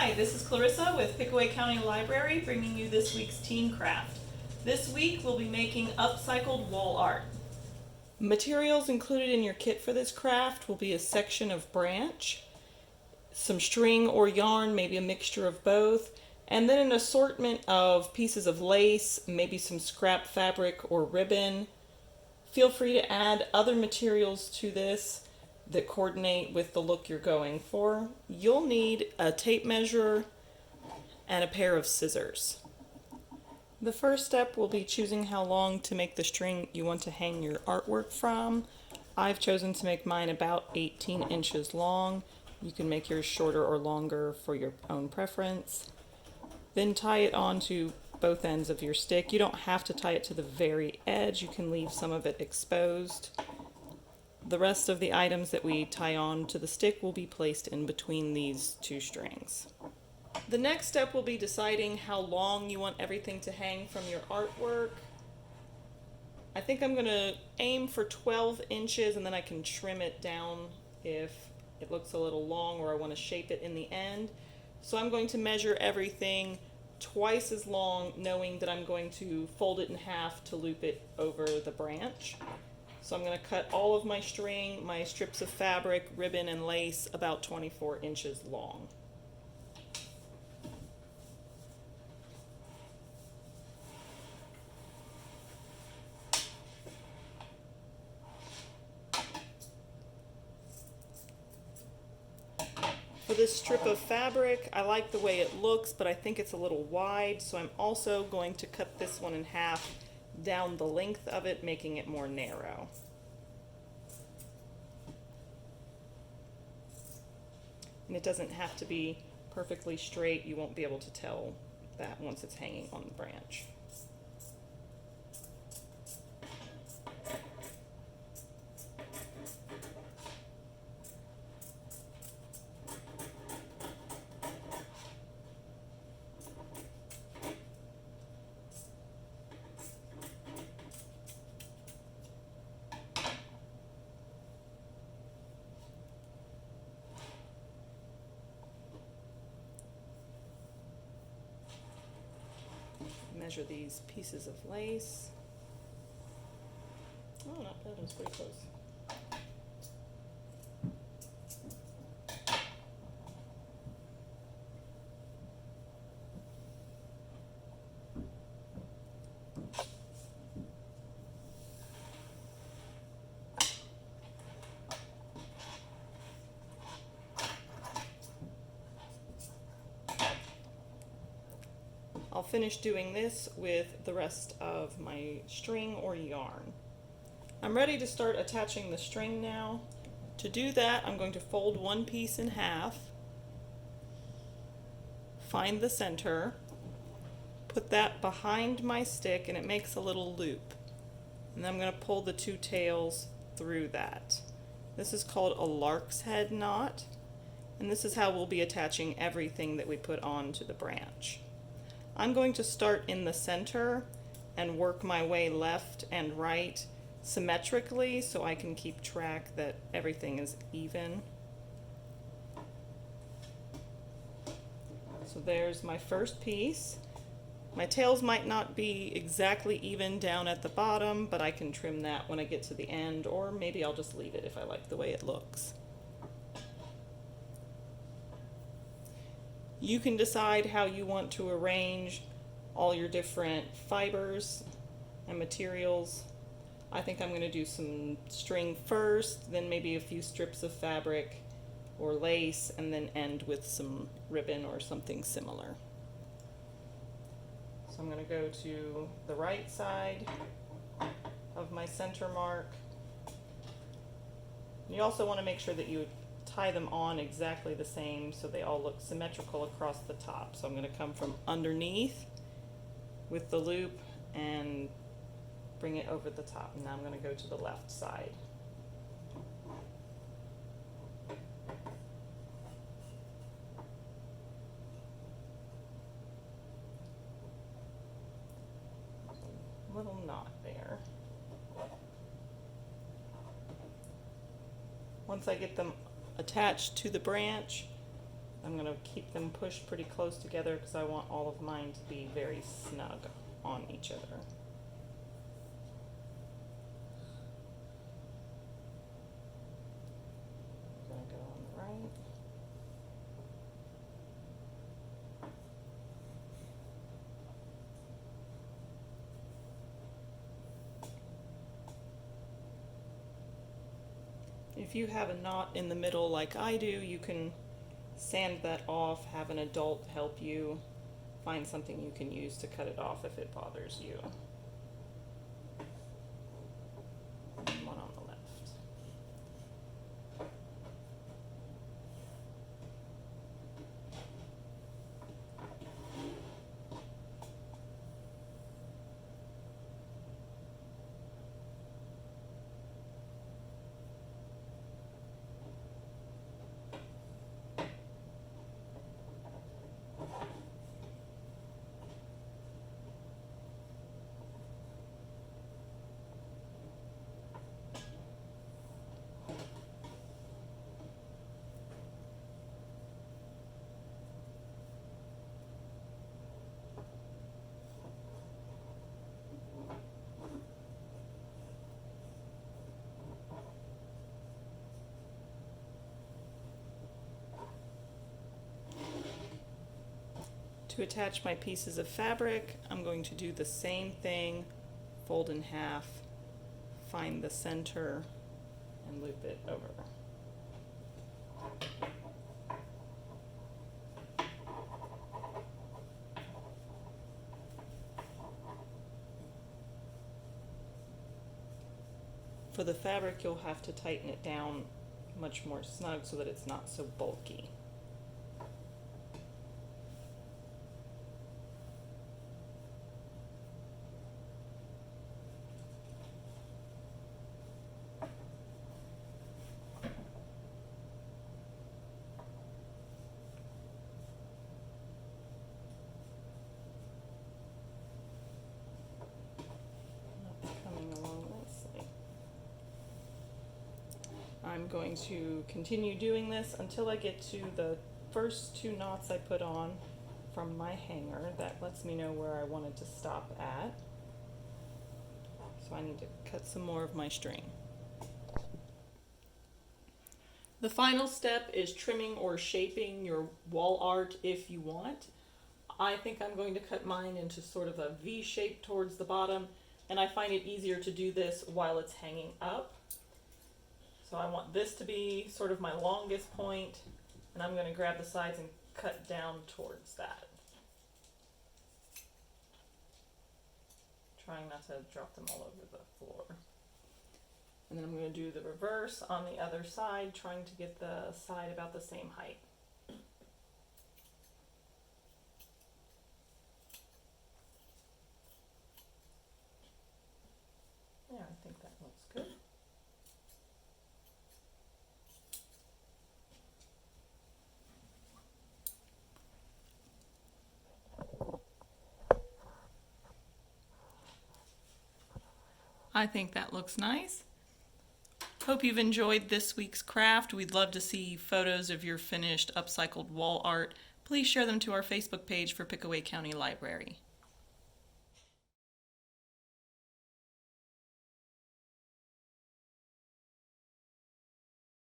Hi, this is Clarissa with Pickaway County Library bringing you this week's teen craft. This week we'll be making upcycled wall art. Materials included in your kit for this craft will be a section of branch, some string or yarn, maybe a mixture of both, and then an assortment of pieces of lace, maybe some scrap fabric or ribbon. Feel free to add other materials to this that coordinate with the look you're going for. You'll need a tape measure and a pair of scissors. The first step will be choosing how long to make the string you want to hang your artwork from. I've chosen to make mine about 18 inches long. You can make yours shorter or longer for your own preference. Then tie it onto both ends of your stick. You don't have to tie it to the very edge. You can leave some of it exposed. The rest of the items that we tie on to the stick will be placed in between these two strings. The next step will be deciding how long you want everything to hang from your artwork. I think I'm going to aim for 12 inches and then I can trim it down if it looks a little long or I want to shape it in the end. So I'm going to measure everything twice as long, knowing that I'm going to fold it in half to loop it over the branch. So I'm going to cut all of my string, my strips of fabric, ribbon, and lace about 24 inches long. For this strip of fabric, I like the way it looks, but I think it's a little wide, so I'm also going to cut this one in half down the length of it, making it more narrow. And it doesn't have to be perfectly straight. You won't be able to tell that once it's hanging on the branch. Measure these pieces of lace. Oh, not bad, it was pretty close. I'll finish doing this with the rest of my string or yarn. I'm ready to start attaching the string now. To do that, I'm going to fold one piece in half, find the center, put that behind my stick, and it makes a little loop. And then I'm going to pull the two tails through that. This is called a lark's head knot, and this is how we'll be attaching everything that we put onto the branch. I'm going to start in the center and work my way left and right symmetrically so I can keep track that everything is even. So there's my first piece. My tails might not be exactly even down at the bottom, but I can trim that when I get to the end, or maybe I'll just leave it if I like the way it looks. You can decide how you want to arrange all your different fibers and materials. I think I'm going to do some string first, then maybe a few strips of fabric or lace, and then end with some ribbon or something similar. So I'm going to go to the right side of my center mark. You also want to make sure that you tie them on exactly the same so they all look symmetrical across the top. So I'm going to come from underneath with the loop and bring it over the top. And now I'm going to go to the left side. A little knot there. Once I get them attached to the branch, I'm going to keep them pushed pretty close together because I want all of mine to be very snug on each other. I'm going to go on the right. If you have a knot in the middle like I do, you can sand that off, have an adult help you, find something you can use to cut it off if it bothers you. One on the left. To attach my pieces of fabric, I'm going to do the same thing, fold in half, find the center, and loop it over. For the fabric, you'll have to tighten it down much more snug so that it's not so bulky. I'm going to continue doing this until I get to the first 2 knots I put on from my hanger. That lets me know where I wanted to stop at. So I need to cut some more of my string. The final step is trimming or shaping your wall art if you want. I think I'm going to cut mine into sort of a V shape towards the bottom, and I find it easier to do this while it's hanging up. So I want this to be sort of my longest point, and I'm going to grab the sides and cut down towards that. Trying not to drop them all over the floor. And then I'm going to do the reverse on the other side, trying to get the side about the same height. Yeah, I think that looks good. I think that looks nice. Hope you've enjoyed this week's craft. We'd love to see photos of your finished upcycled wall art. Please share them to our Facebook page for Pickaway County Library.